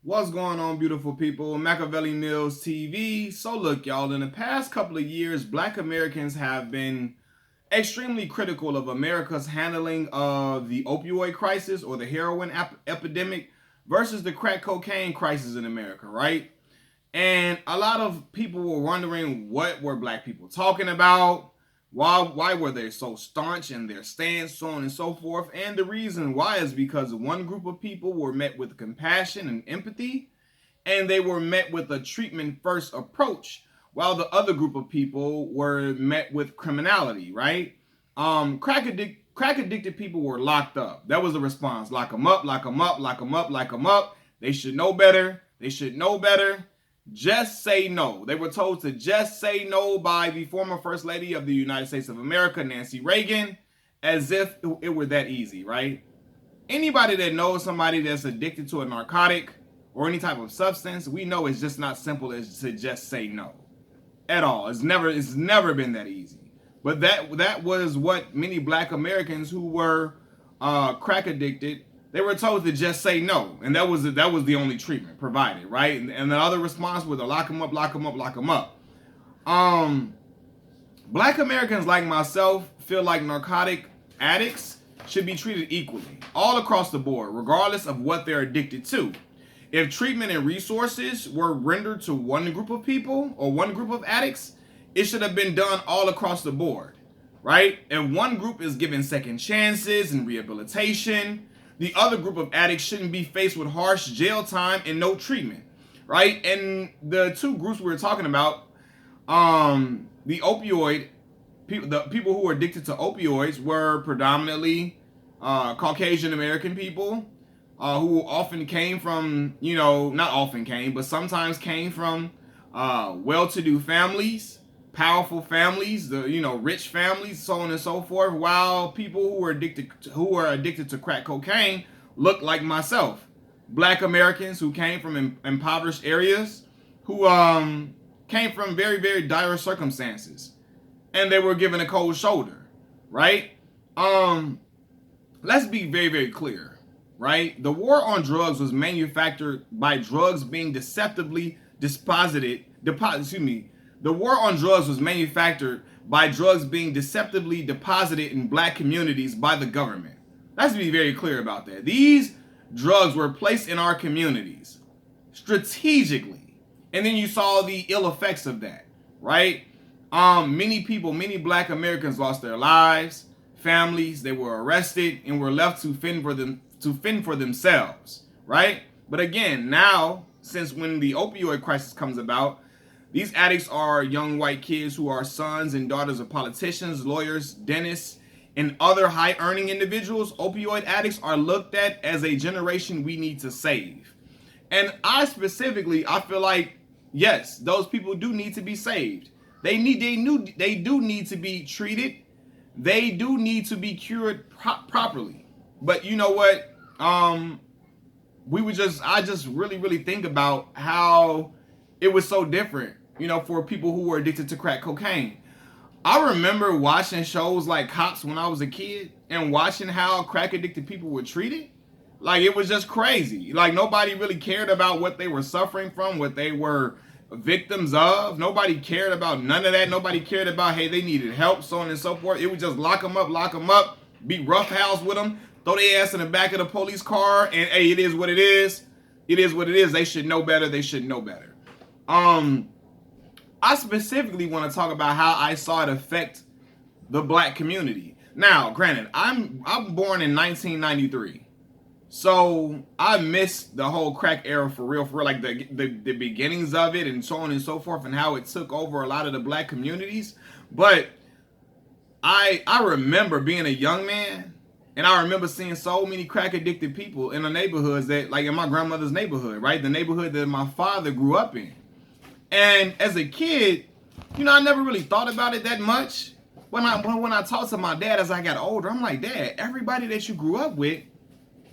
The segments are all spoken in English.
What's going on, beautiful people? Machiavelli Mills TV. So look, y'all, in the past couple of years, Black Americans have been extremely critical of America's handling of the opioid crisis or the heroin epidemic versus the crack cocaine crisis in America, right? And a lot of people were wondering, what were Black people talking about? Why were they so staunch in their stance, so on and so forth? And the reason why is because one group of people were met with compassion and empathy, and they were met with a treatment first approach, while the other group of people were met with criminality, right? Crack addicted people were locked up. That was the response. Lock them up, lock them up, lock them up, lock them up. They should know better. They should know better. Just say no. They were told to just say no by the former First Lady of the United States of America, Nancy Reagan, as if it were that easy, right? Anybody that knows somebody that's addicted to a narcotic or any type of substance, we know it's just not simple as to just say no at all. It's never been that easy. But that was what many Black Americans who were crack addicted, they were told to just say no, and that was the only treatment provided, right? And the other response was to lock them up, lock them up, lock them up. Black Americans like myself feel like narcotic addicts should be treated equally, all across the board, regardless of what they're addicted to. If treatment and resources were rendered to one group of people or one group of addicts, it should have been done all across the board, right? If one group is given second chances and rehabilitation, the other group of addicts shouldn't be faced with harsh jail time and no treatment, right? And the two groups we were talking about, the opioid people, the people who were addicted to opioids were predominantly Caucasian American people who often came from, not often came, but sometimes came from well-to-do families, powerful families, rich families, so on and so forth, while people who are addicted to crack cocaine look like myself. Black Americans who came from impoverished areas, who came from very, very dire circumstances, and they were given a cold shoulder, right? Let's be very, very clear, right? The war on drugs was manufactured by drugs being deceptively The war on drugs was manufactured by drugs being deceptively deposited in Black communities by the government. Let's be very clear about that. These drugs were placed in our communities strategically, and then you saw the ill effects of that, right? Many Black Americans lost their lives, families, they were arrested, and were left to fend for themselves, right? But again, now, since when the opioid crisis comes about, these addicts are young white kids who are sons and daughters of politicians, lawyers, dentists, and other high-earning individuals. Opioid addicts are looked at as a generation we need to save. And I feel like, yes, those people do need to be saved. They do need to be treated. They do need to be cured properly. But you know what? I just really think about how it was so different, for people who were addicted to crack cocaine. I remember watching shows like Cops when I was a kid and watching how crack addicted people were treated. Like, it was just crazy. Like, nobody really cared about what they were suffering from, what they were victims of. Nobody cared about none of that. Nobody cared about, hey, they needed help, so on and so forth. It would just lock them up, be roughhouse with them, throw their ass in the back of the police car, and hey, it is what it is. It is what it is. They should know better. I specifically want to talk about how I saw it affect the Black community. Now, granted, I'm born in 1993, so I missed the whole crack era for real, like the beginnings of it and so on and so forth, and how it took over a lot of the Black communities. But I remember being a young man, and I remember seeing so many crack addicted people in the neighborhoods that, like in my grandmother's neighborhood, right? The neighborhood that my father grew up in. And as a kid, I never really thought about it that much. When I talked to my dad as I got older, I'm like, Dad, everybody that you grew up with,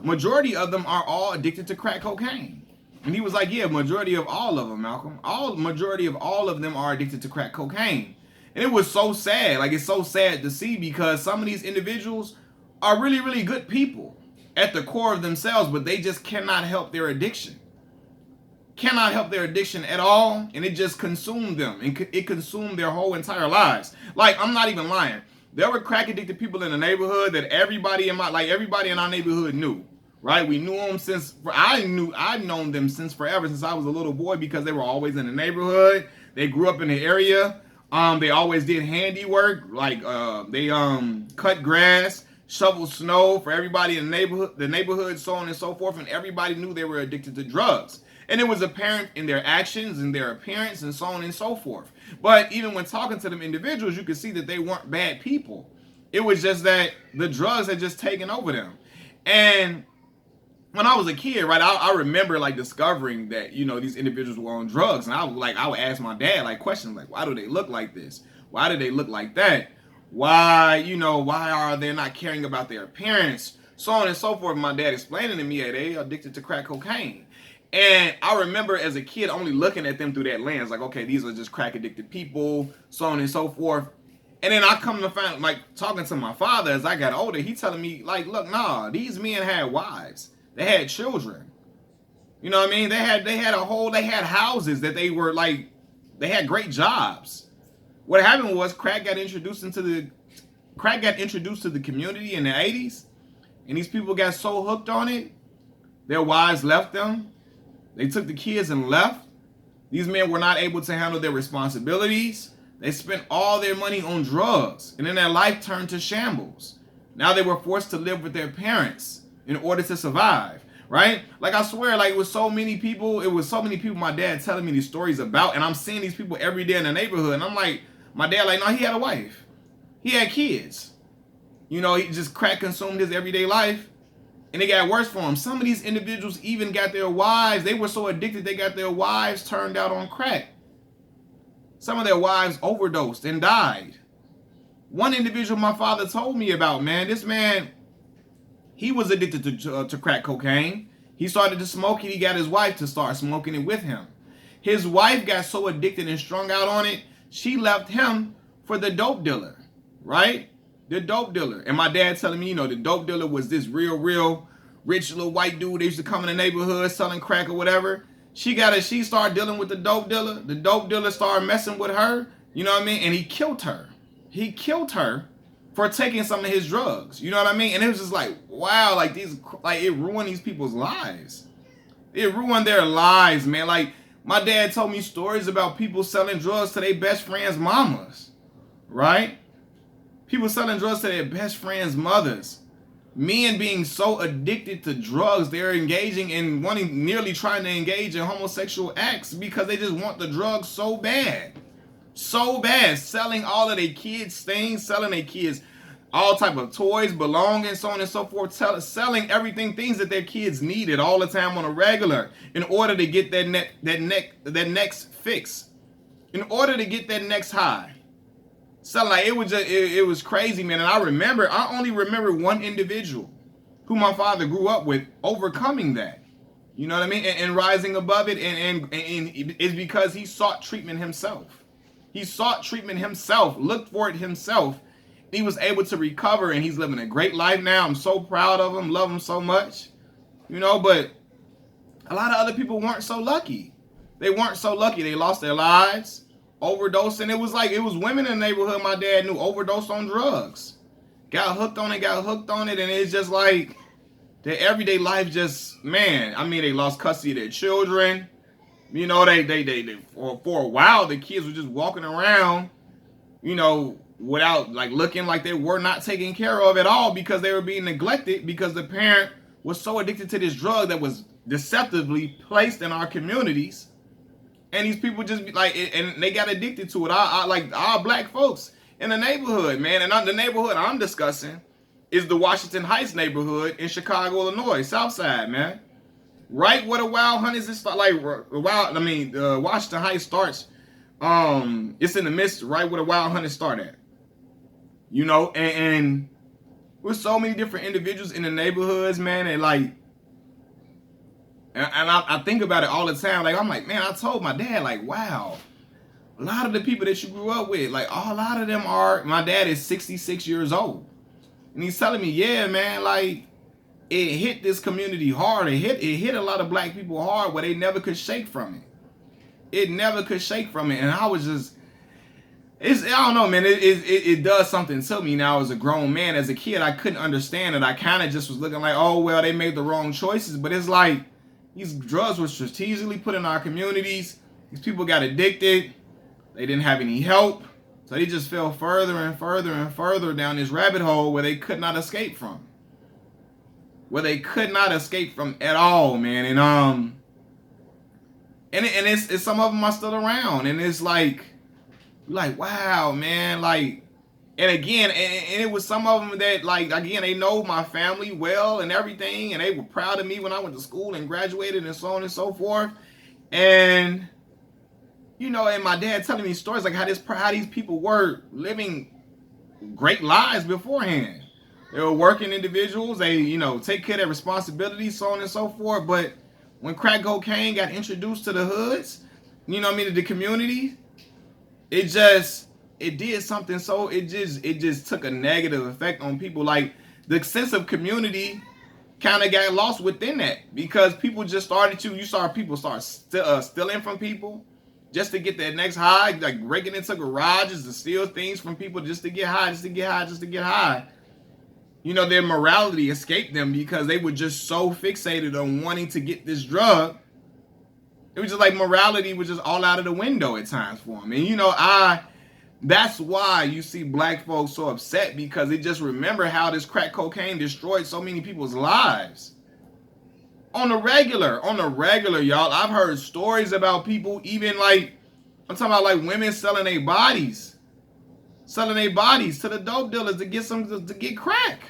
majority of them are all addicted to crack cocaine. And he was like, yeah, majority of all of them, Malcolm. Majority of all of them are addicted to crack cocaine. And it was so sad. Like, it's so sad to see, because some of these individuals are really good people at the core of themselves, but they just cannot help their addiction. cannot help their addiction at all, and it just consumed them, and it consumed their whole entire lives. Like, I'm not even lying. There were crack addicted people in the neighborhood that everybody in our neighborhood knew, right? We knew them I've known them since forever, since I was a little boy, because they were always in the neighborhood. They grew up in the area. They always did handiwork, like they cut grass, shovel snow for everybody in the neighborhood, so on and so forth, and everybody knew they were addicted to drugs. And it was apparent in their actions and their appearance and so on and so forth. But even when talking to them individuals, you could see that they weren't bad people. It was just that the drugs had just taken over them. And when I was a kid, right, I remember like discovering that, you know, these individuals were on drugs. And I would ask my dad like questions like, why do they look like this? Why do they look like that? Why are they not caring about their appearance? So on and so forth. My dad explaining to me, hey, they addicted to crack cocaine. And I remember as a kid only looking at them through that lens, like, okay, these are just crack addicted people, so on and so forth. And then I come to find, like, talking to my father as I got older, he telling me, like, look, nah, these men had wives. They had children. You know what I mean? They had houses that they were like, they had great jobs. What happened was crack got introduced to the community in the 80s, and these people got so hooked on it, their wives left them. They took the kids and left. These men were not able to handle their responsibilities. They spent all their money on drugs, and then their life turned to shambles. Now they were forced to live with their parents in order to survive, right? Like, I swear, like, it was so many people my dad telling me these stories about, and I'm seeing these people every day in the neighborhood, and I'm like, my dad, like, no, he had a wife. He had kids. You know, he just crack consumed his everyday life. And it got worse for them. Some of these individuals even got their wives. They were so addicted, they got their wives turned out on crack. Some of their wives overdosed and died. One individual my father told me about, man, this man, he was addicted to crack cocaine. He started to smoke it. He got his wife to start smoking it with him. His wife got so addicted and strung out on it, she left him for the dope dealer, right? The dope dealer. And my dad telling me, you know, the dope dealer was this real rich little white dude that used to come in the neighborhood selling crack or whatever. She started dealing with the dope dealer. The dope dealer started messing with her, you know what I mean? And he killed her. He killed her for taking some of his drugs. You know what I mean? And it was just like, wow, like it ruined these people's lives. It ruined their lives, man. Like, my dad told me stories about people selling drugs to their best friends' mamas, right? People selling drugs to their best friends' mothers. Men being so addicted to drugs, they're engaging in nearly trying to engage in homosexual acts because they just want the drugs so bad. So bad. Selling all of their kids things, selling their kids all type of toys, belongings, so on and so forth, selling everything, things that their kids needed all the time on a regular in order to get that next fix, in order to get that next high. So like it was crazy, man. And I only remember one individual who my father grew up with overcoming that. You know what I mean? And rising above it, and it's because he sought treatment himself. He sought treatment himself, looked for it himself. He was able to recover, and he's living a great life now. I'm so proud of him, love him so much. You know, but a lot of other people weren't so lucky. They weren't so lucky. They lost their lives. Overdosing. It was women in the neighborhood my dad knew overdosed on drugs. Got hooked on it, and it's just like their everyday life just, man, I mean, they lost custody of their children. You know, they for a while, the kids were just walking around, you know, without, like, looking like they were not taken care of at all because they were being neglected because the parent was so addicted to this drug that was deceptively placed in our communities. And these people just be like, and they got addicted to it. Like our black folks in the neighborhood, man. And the neighborhood I'm discussing is the Washington Heights neighborhood in Chicago, Illinois, South Side, man. Right where the Wild Hunters is, Washington Heights starts. It's in the midst, right where the Wild Hunters start at. You know, and with so many different individuals in the neighborhoods, man, and like. And I think about it all the time. Like, I'm like, man, I told my dad, like, wow, a lot of the people that you grew up with, like, a lot of them my dad is 66 years old. And he's telling me, yeah, man, like, it hit this community hard. It hit a lot of black people hard where they never could shake from it. It never could shake from it. And I was just, I don't know, man. It does something to me now as a grown man. As a kid, I couldn't understand it. I kind of just was looking like, oh, well, they made the wrong choices. But it's like these drugs were strategically put in our communities. These people got addicted. They didn't have any help. So they just fell further and further and further down this rabbit hole where they could not escape from. Where they could not escape from at all, man. And it's some of them are still around. And it's like wow, man. Like, and again, and it was some of them that, like, again, they know my family well and everything. And they were proud of me when I went to school and graduated and so on and so forth. And you know, and my dad telling me stories like how these people were living great lives beforehand. They were working individuals. They, you know, take care of their responsibilities, so on and so forth. But when crack cocaine got introduced to the hoods, you know what I mean, to the community, it did something. So it just took a negative effect on people. Like the sense of community kind of got lost within that because people just people start stealing from people. Just to get that next high, like breaking into garages to steal things from people just to get high, just to get high, just to get high. You know, their morality escaped them because they were just so fixated on wanting to get this drug. It was just like morality was just all out of the window at times for them. And you know, that's why you see black folks so upset because they just remember how this crack cocaine destroyed so many people's lives. On the regular, y'all. I've heard stories about people, even like, I'm talking about like women selling their bodies to the dope dealers to get crack.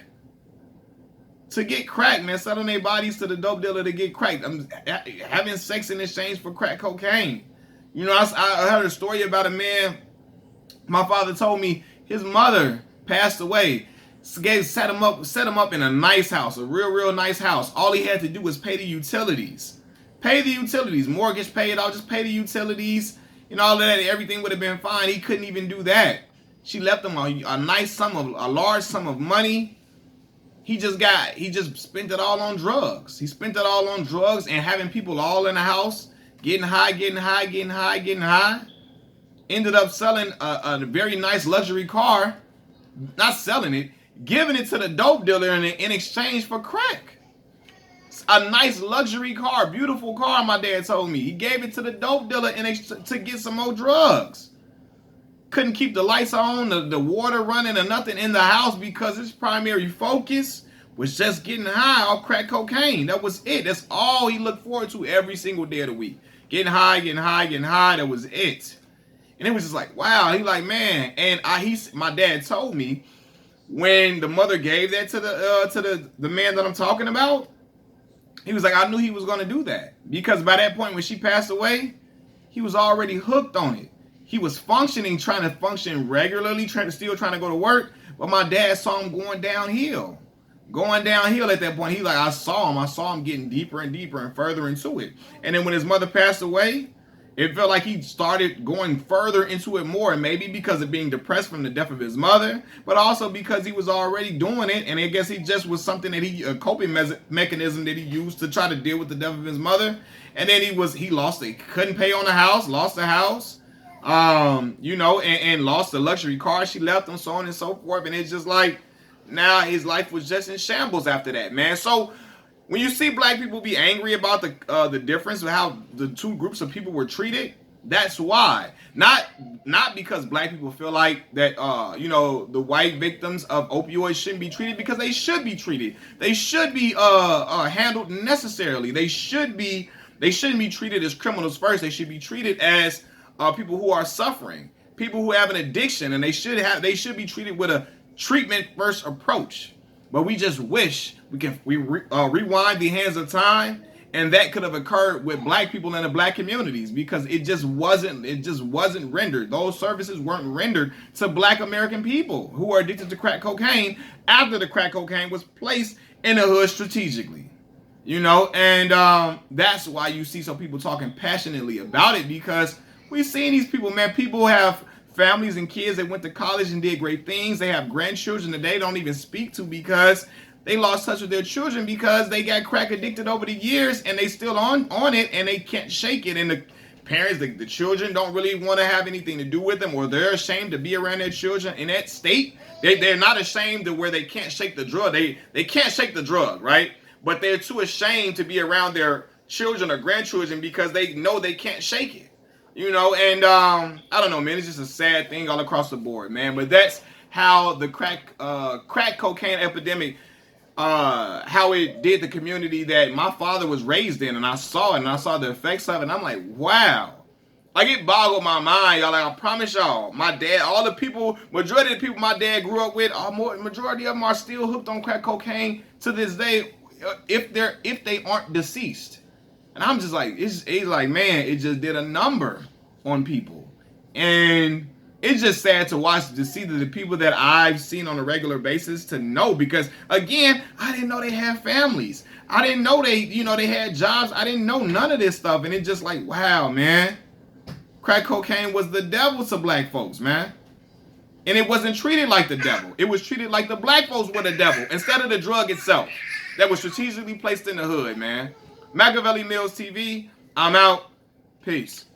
To get crack, man. Selling their bodies to the dope dealer to get crack. Having sex in exchange for crack cocaine. You know, I heard a story about a man. My father told me his mother passed away. Set him up in a nice house, a real nice house. All he had to do was pay the utilities. Mortgage paid off, just pay the utilities and all of that. Everything would have been fine. He couldn't even do that. She left him a large sum of money. He just spent it all on drugs. He spent it all on drugs and having people all in the house, getting high. Ended up selling a very nice luxury car. Not selling it, giving it to the dope dealer in exchange for crack. A nice luxury car, beautiful car, my dad told me. He gave it to the dope dealer to get some more drugs. Couldn't keep the lights on, the water running, or nothing in the house because his primary focus was just getting high off crack cocaine. That was it. That's all he looked forward to every single day of the week. Getting high. That was it. And it was just like, wow. He like, man. And my dad told me when the mother gave that to the man that I'm talking about, he was like, I knew he was going to do that. Because by that point when she passed away, he was already hooked on it. He was trying to function regularly, trying to go to work. But my dad saw him going downhill at that point. He like, I saw him getting deeper and deeper and further into it. And then when his mother passed away, it felt like he started going further into it more, and maybe because of being depressed from the death of his mother, but also because he was already doing it, and I guess he just was something that a coping mechanism that he used to try to deal with the death of his mother. And then he lost it, couldn't pay on the house, lost the house, you know, and lost the luxury car she left him, so on and so forth. And it's just like, now his life was just in shambles after that, man. So when you see black people be angry about the difference of how the two groups of people were treated, that's why. Not because black people feel like that, you know, the white victims of opioids shouldn't be treated, because they should be treated. They should be handled necessarily. They shouldn't be treated as criminals first. They should be treated as people who are suffering, people who have an addiction, and they should be treated with a treatment first approach. But we just wish we rewind the hands of time, and that could have occurred with black people in the black communities, because it just wasn't rendered. Those services weren't rendered to black American people who are addicted to crack cocaine after the crack cocaine was placed in the hood strategically. You know, and that's why you see some people talking passionately about it, because we've seen these people, man. People have families and kids that went to college and did great things. They have grandchildren that they don't even speak to because they lost touch with their children because they got crack addicted over the years, and they still on it, and they can't shake it. And the parents, the children don't really want to have anything to do with them, or they're ashamed to be around their children in that state. They're not ashamed to where they can't shake the drug. They can't shake the drug, right? But they're too ashamed to be around their children or grandchildren because they know they can't shake it. And I don't know, man. It's just a sad thing all across the board, man. But that's how the crack cocaine epidemic, how it did the community that my father was raised in, and I saw it, and I saw the effects of it, and I'm like, wow. Like, it boggled my mind, y'all. Like, I promise y'all, my dad, all the people, majority of the people my dad grew up with, majority of them are still hooked on crack cocaine to this day, if they aren't deceased. And I'm just like, it's like, man, it just did a number on people. And it's just sad to watch, to see the people that I've seen on a regular basis, to know, because again, I didn't know they had families. I didn't know they had jobs. I didn't know none of this stuff. And it's just like, wow, man. Crack cocaine was the devil to black folks, man. And it wasn't treated like the devil. It was treated like the black folks were the devil instead of the drug itself that was strategically placed in the hood, man. Machiavelli Mills TV, I'm out. Peace.